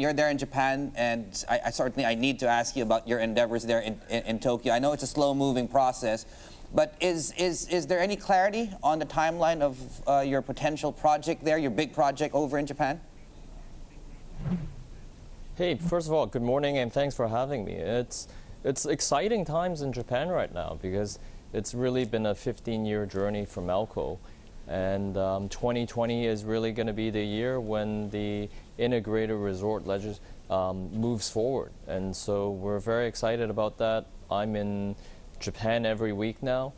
You're there in Japan, and I certainly I need to ask you about your endeavors there in Tokyo. I know it's a slow-moving process, but is there any clarity on the timeline of your potential project there, your big project over in Japan? Hey, first of all, good morning and thanks for having me. It's exciting times in Japan right now because it's really been a 15-year journey for Melco. And 2020 is really going to be the year when the integrated resort moves forward. And so we're very excited about that. I'm in Japan every week now.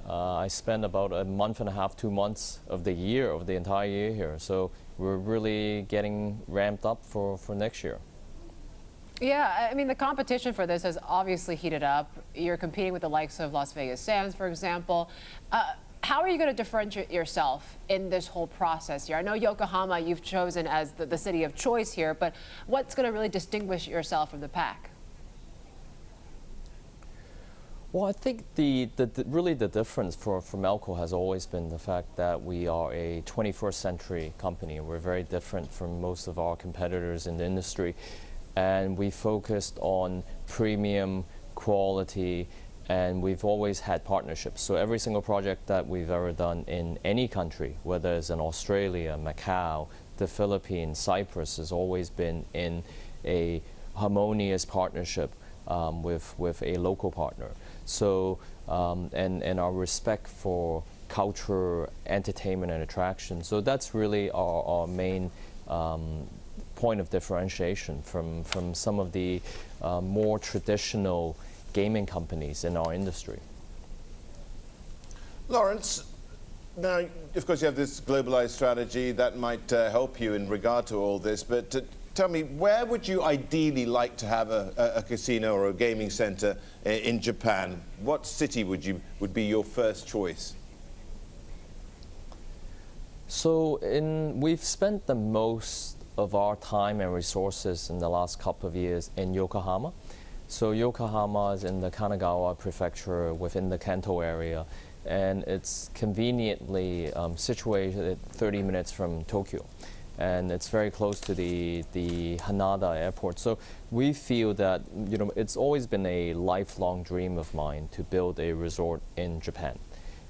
I spend about a month and a half, 2 months of the entire year here. So we're really getting ramped up for next year. Yeah, I mean, the competition for this has obviously heated up. You're competing with the likes of Las Vegas Sands, for example. How are you going to differentiate yourself in this whole process here? I know Yokohama you've chosen as the city of choice here, but what's going to really distinguish yourself from the pack? Well, I think really the difference for Melco has always been the fact that we are a 21st century company. We're very different from most of our competitors in the industry. And we focused on premium quality, and we've always had partnerships. So every single project that we've ever done in any country, whether it's in Australia, Macau, the Philippines, Cyprus, has always been in a harmonious partnership with a local partner. So, and our respect for culture, entertainment, and attraction. So that's really our main point of differentiation from some of the more traditional gaming companies in our industry. Lawrence, now, of course, you have this globalized strategy that might help you in regard to all this, but tell me, where would you ideally like to have a casino or a gaming center in Japan? What city would be your first choice? So we've spent the most of our time and resources in the last couple of years in Yokohama. So Yokohama is in the Kanagawa prefecture within the Kanto area, and it's conveniently situated 30 minutes from Tokyo. And it's very close to the Hanada airport. So we feel that, you know, it's always been a lifelong dream of mine to build a resort in Japan.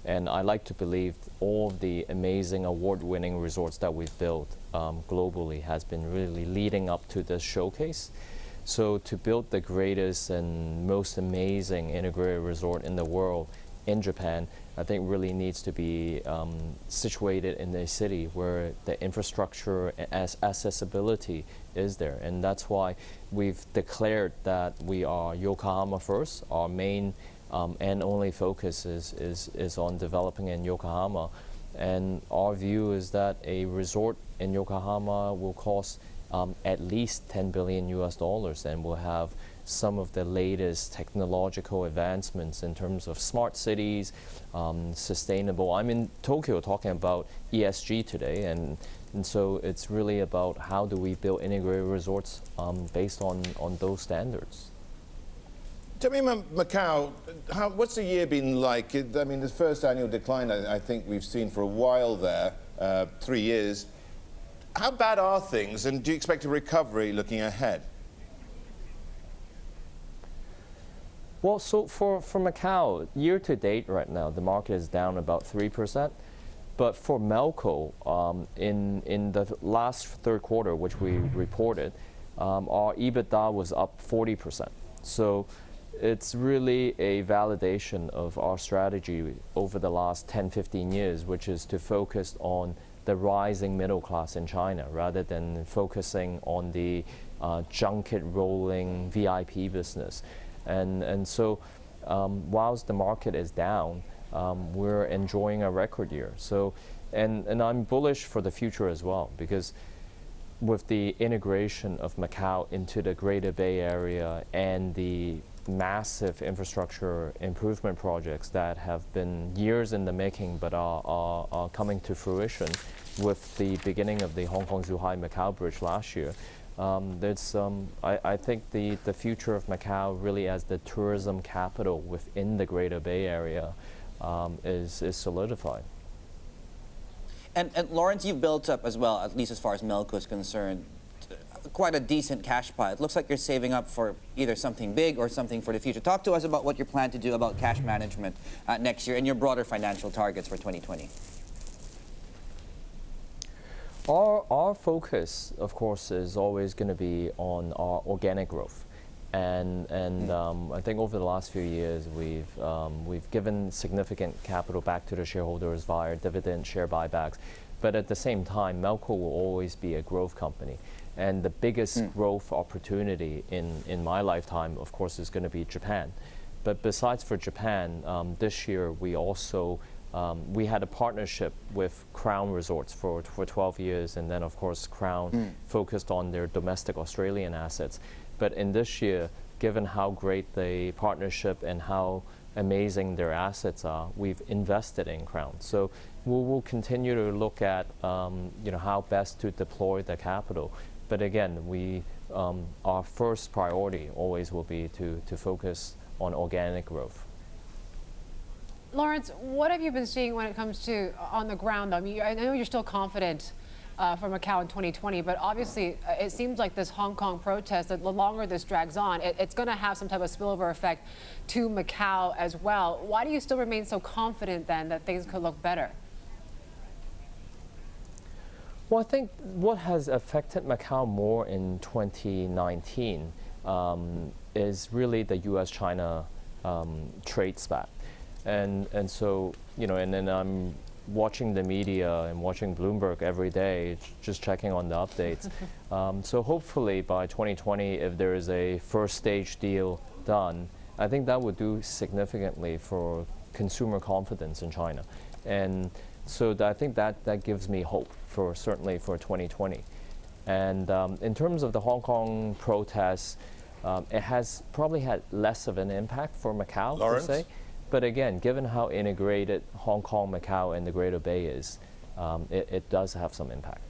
And I like to believe all of the amazing award-winning resorts that we've built globally has been really leading up to this showcase. So to build the greatest and most amazing integrated resort in the world in Japan, I think really needs to be situated in a city where the infrastructure and accessibility is there. And that's why we've declared that we are Yokohama first. Our main and only focus is on developing in Yokohama. And our view is that a resort in Yokohama will cost at least $10 billion US, and will have some of the latest technological advancements in terms of smart cities, sustainable. I'm in Tokyo talking about ESG today, and so it's really about how do we build integrated resorts based on those standards. Tell me, Macau, what's the year been like? I mean, the first annual decline I think we've seen for a while there, 3 years. How bad are things, and do you expect a recovery looking ahead? Well, so for Macau, year to date right now, the market is down about 3%. But for Melco, in the last third quarter, which we reported, our EBITDA was up 40%. So it's really a validation of our strategy over the last 10, 15 years, which is to focus on the rising middle class in China rather than focusing on the junket rolling VIP business. And so whilst the market is down, we're enjoying a record year. So, and I'm bullish for the future as well, because with the integration of Macau into the Greater Bay Area and the massive infrastructure improvement projects that have been years in the making but are coming to fruition with the beginning of the Hong Kong-Zhuhai-Macau Bridge last year. I think the future of Macau really as the tourism capital within the Greater Bay Area is solidified. And Lawrence, you've built up as well, at least as far as Melco is concerned, quite a decent cash pile. It looks like you're saving up for either something big or something for the future. Talk to us about what you plan to do about cash management next year and your broader financial targets for 2020. Our focus, of course, is always going to be on our organic growth. And I think over the last few years, we've given significant capital back to the shareholders via dividend share buybacks. But at the same time, Melco will always be a growth company. And the biggest growth opportunity in my lifetime, of course, is going to be Japan. But besides for Japan, this year we also we had a partnership with Crown Resorts for 12 years, and then of course Crown focused on their domestic Australian assets. But in this year, given how great the partnership and how amazing their assets are, we've invested in Crown. So we'll continue to look at how best to deploy the capital. But again, our first priority always will be to focus on organic growth. Lawrence, what have you been seeing when it comes to on the ground? I mean, I know you're still confident for Macau in 2020, but obviously it seems like this Hong Kong protest, that the longer this drags on, it's going to have some type of spillover effect to Macau as well. Why do you still remain so confident then that things could look better? Well, I think what has affected Macau more in 2019 is really the U.S.-China trade spat. And so, and then I'm watching the media and watching Bloomberg every day, just checking on the updates. So hopefully by 2020, if there is a first stage deal done, I think that would do significantly for consumer confidence in China. And so I think that gives me hope certainly for 2020. And in terms of the Hong Kong protests, it has probably had less of an impact for Macau, Lawrence? per se. But again, given how integrated Hong Kong, Macau, and the Greater Bay is, it does have some impact.